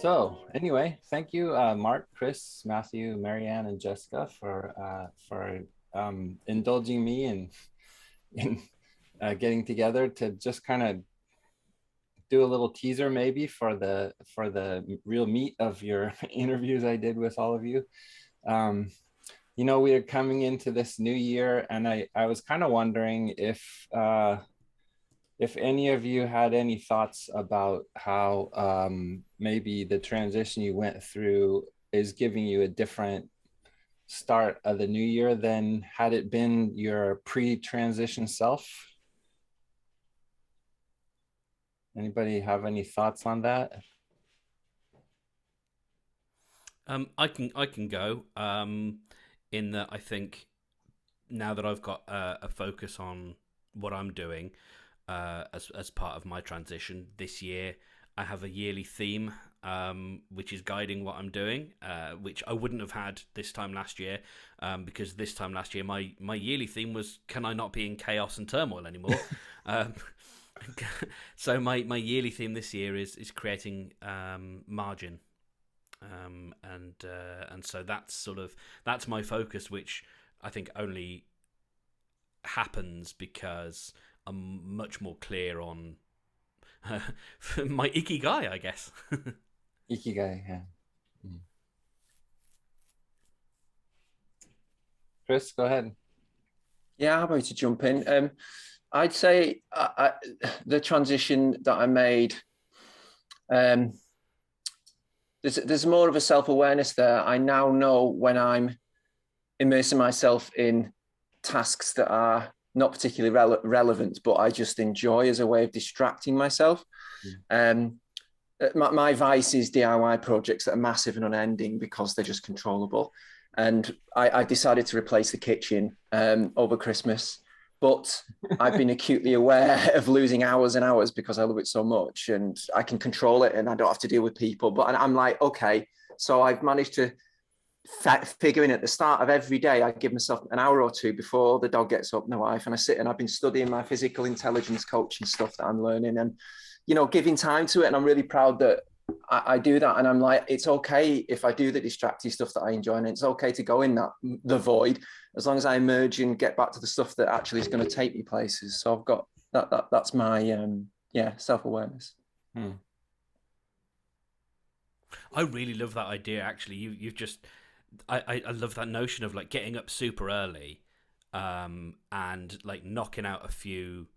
So anyway, thank you, Mark, Chris, Matthew, Marianne, and Jessica for indulging me in getting together to just kind of do a little teaser maybe for the real meat of your interviews I did with all of you. Um, we are coming into this new year, and I was kind of wondering if any of you had any thoughts about how maybe the transition you went through is giving you a different start of the new year than had it been your pre-transition self. Anybody have any thoughts on that? I can go. In that I think now that I've got a focus on what I'm doing as part of my transition this year, I have a yearly theme which is guiding what I'm doing, which I wouldn't have had this time last year, because this time last year my yearly theme was, can I not be in chaos and turmoil anymore? um, so my yearly theme this year is creating margin, and so that's my focus, which I think only happens because I'm much more clear on my ikigai, I guess. Ikigai, yeah. Mm. Chris, go ahead. Yeah, I'm happy to jump in. I'd say the transition that I made, um, there's more of a self-awareness there. I now know when I'm immersing myself in tasks that are not particularly relevant, but I just enjoy as a way of distracting myself. My vice is DIY projects that are massive and unending because they're just controllable. And I decided to replace the kitchen over Christmas, but I've been acutely aware of losing hours and hours because I love it so much, and I can control it and I don't have to deal with people. But I'm like, okay, so I've managed to figure in at the start of every day, I give myself an hour or two before the dog gets up, my wife, and I sit and I've been studying my physical intelligence coaching stuff that I'm learning, and giving time to it. And I'm really proud that I do that. And I'm like, it's okay if I do the distracting stuff that I enjoy, and it's okay to go in the void, as long as I emerge and get back to the stuff that actually is going to take me places. So I've got that's my self-awareness. I really love that idea. Actually, you've just I love that notion of like getting up super early, and like knocking out a few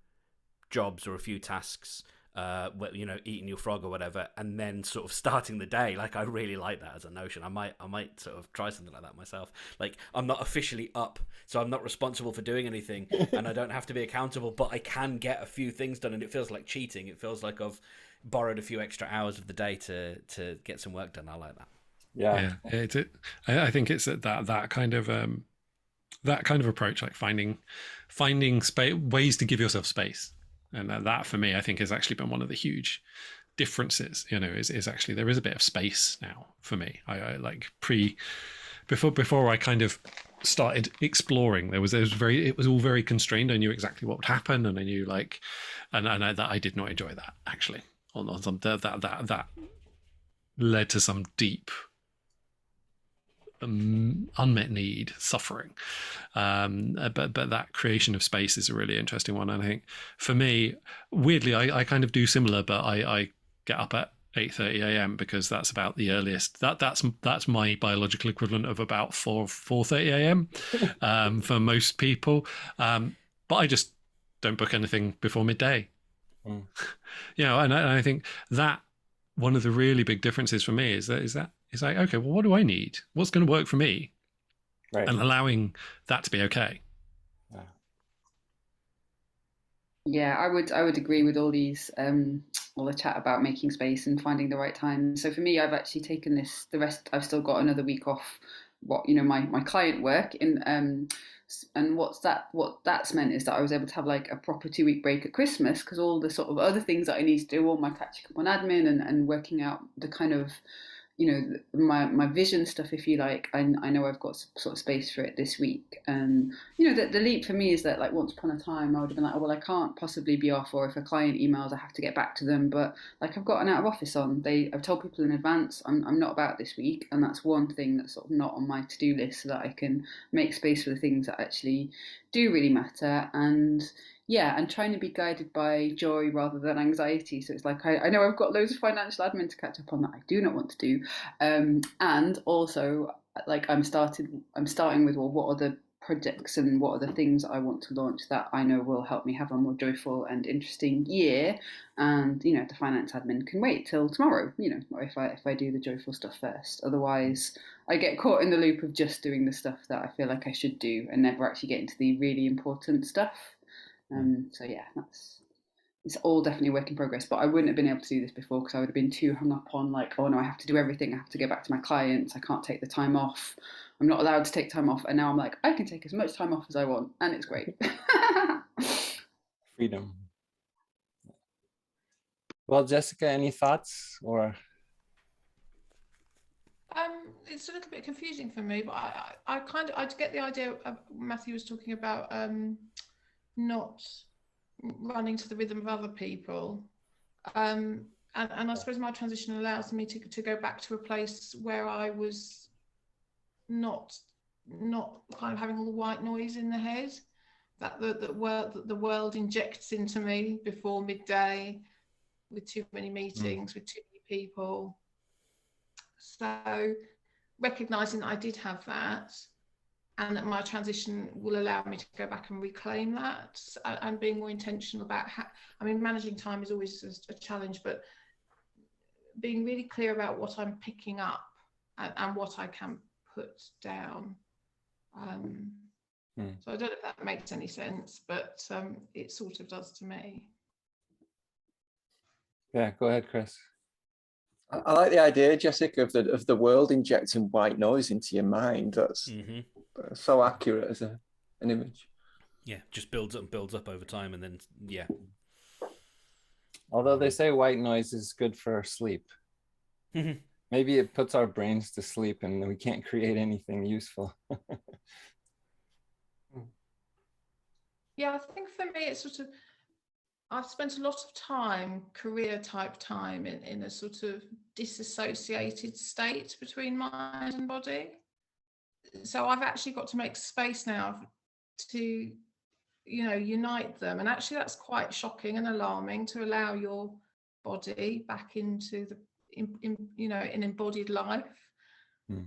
jobs or a few tasks, eating your frog or whatever, and then sort of starting the day. Like, I really like that as a notion. I might sort of try something like that myself. Like, I'm not officially up, so I'm not responsible for doing anything, and I don't have to be accountable, but I can get a few things done, and it feels like cheating. It feels like I've borrowed a few extra hours of the day to get some work done. I like that. Yeah. I think it's that kind of approach, like finding space, ways to give yourself space. And that for me, I think, has actually been one of the huge differences. Is actually there is a bit of space now for me. I like before I kind of started exploring. It was all very constrained. I knew exactly what would happen, and I knew that I did not enjoy that actually. On some that led to some deep unmet need, suffering, but that creation of space is a really interesting one. And I think for me, weirdly, I kind of do similar, but I get up at 8:30 a.m. because that's about the earliest. That's my biological equivalent of about 4:30 a.m. For most people, but I just don't book anything before midday. And I think that one of the really big differences for me is that it's like, okay, well, what do I need? What's going to work for me? Right. And allowing that to be okay. Yeah, I would agree with all the chat about making space and finding the right time. So for me, I've actually taken the rest. I've still got another week off. My client work in and what that's meant is that I was able to have like a proper 2 week break at Christmas, because all the sort of other things that I need to do, all my catching up on admin and working out the kind of my vision stuff, if you like, I know I've got sort of space for it this week. And the leap for me is that, like, once upon a time I would have been like, oh well, I can't possibly be off, or if a client emails I have to get back to them. But like, I've got an out of office on. I've told people in advance I'm not about this week, and that's one thing that's sort of not on my to-do list, so that I can make space for the things that actually do really matter. And yeah, and trying to be guided by joy rather than anxiety. So it's like, I know I've got loads of financial admin to catch up on that I do not want to do, and also, like, I'm starting with, well, what are the projects and what are the things I want to launch that I know will help me have a more joyful and interesting year. And the finance admin can wait till tomorrow. Or if I do the joyful stuff first. Otherwise, I get caught in the loop of just doing the stuff that I feel like I should do and never actually get into the really important stuff. So yeah, it's all definitely a work in progress. But I wouldn't have been able to do this before, because I would have been too hung up on, like, oh no, I have to do everything. I have to go back to my clients. I can't take the time off. I'm not allowed to take time off. And now I'm like, I can take as much time off as I want, and it's great. Freedom. Well, Jessica, any thoughts? Or it's a little bit confusing for me, but I get the idea of, Matthew was talking about not running to the rhythm of other people, and I suppose my transition allows me to go back to a place where I was not kind of having all the white noise in the head that the world injects into me before midday, with too many meetings, with too many people. So recognizing that I did have that, and that my transition will allow me to go back and reclaim that, and being more intentional about managing time is always a challenge, but being really clear about what I'm picking up and what I can put down. So I don't know if that makes any sense, but it sort of does to me. Yeah, go ahead, Chris. I like the idea, Jessica, of the world injecting white noise into your mind. That's so accurate as an image. Yeah, just builds up over time, and then yeah. Although they say white noise is good for sleep. Maybe it puts our brains to sleep and we can't create anything useful. Yeah, I think for me it's sort of, I've spent a lot of time, career type time, in a sort of disassociated state between mind and body. So I've actually got to make space now to, unite them. And actually that's quite shocking and alarming, to allow your body back into an embodied life.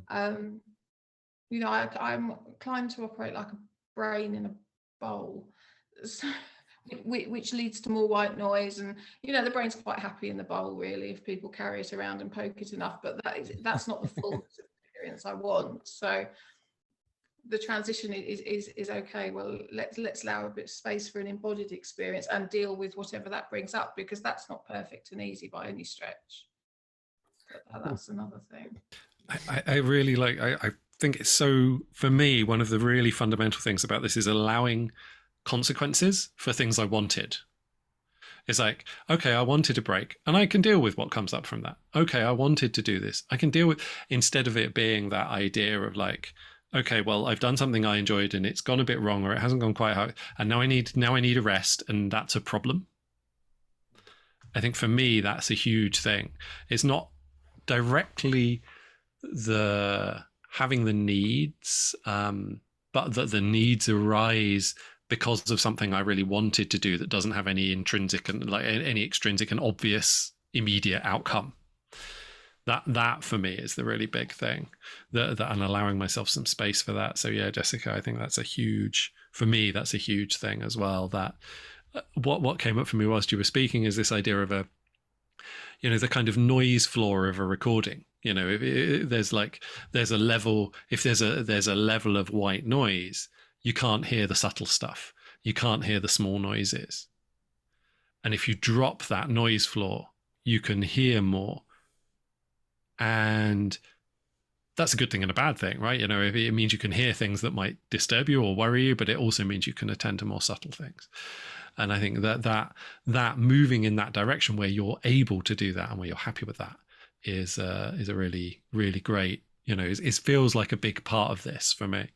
I'm inclined to operate like a brain in a bowl. So, which leads to more white noise, and the brain's quite happy in the bowl, really, if people carry it around and poke it enough, but that's not the full experience I want. So the transition is okay. Well, let's allow a bit of space for an embodied experience and deal with whatever that brings up, because that's not perfect and easy by any stretch. But that's another thing. I really like, I think it's so, for me, one of the really fundamental things about this is allowing consequences for things I wanted. It's like, okay, I wanted a break and I can deal with what comes up from that. Okay, I wanted to do this, I can deal with, instead of it being that idea of like, okay, well, I've done something I enjoyed and it's gone a bit wrong, or it hasn't gone quite how, and now I need a rest, and that's a problem. I think for me, that's a huge thing. It's not directly having the needs, but that the needs arise because of something I really wanted to do that doesn't have any intrinsic and like any extrinsic and obvious immediate outcome. That for me is the really big thing, that and allowing myself some space for that. So yeah, Jessica, I think that's a huge thing as well. That what came up for me whilst you were speaking is this idea of the kind of noise floor of a recording. If there's a level of white noise, you can't hear the subtle stuff. You can't hear the small noises. And if you drop that noise floor, you can hear more. And that's a good thing and a bad thing, right? If it means you can hear things that might disturb you or worry you, but it also means you can attend to more subtle things. And I think that moving in that direction where you're able to do that and where you're happy with that is a really, really great, it feels like a big part of this for me.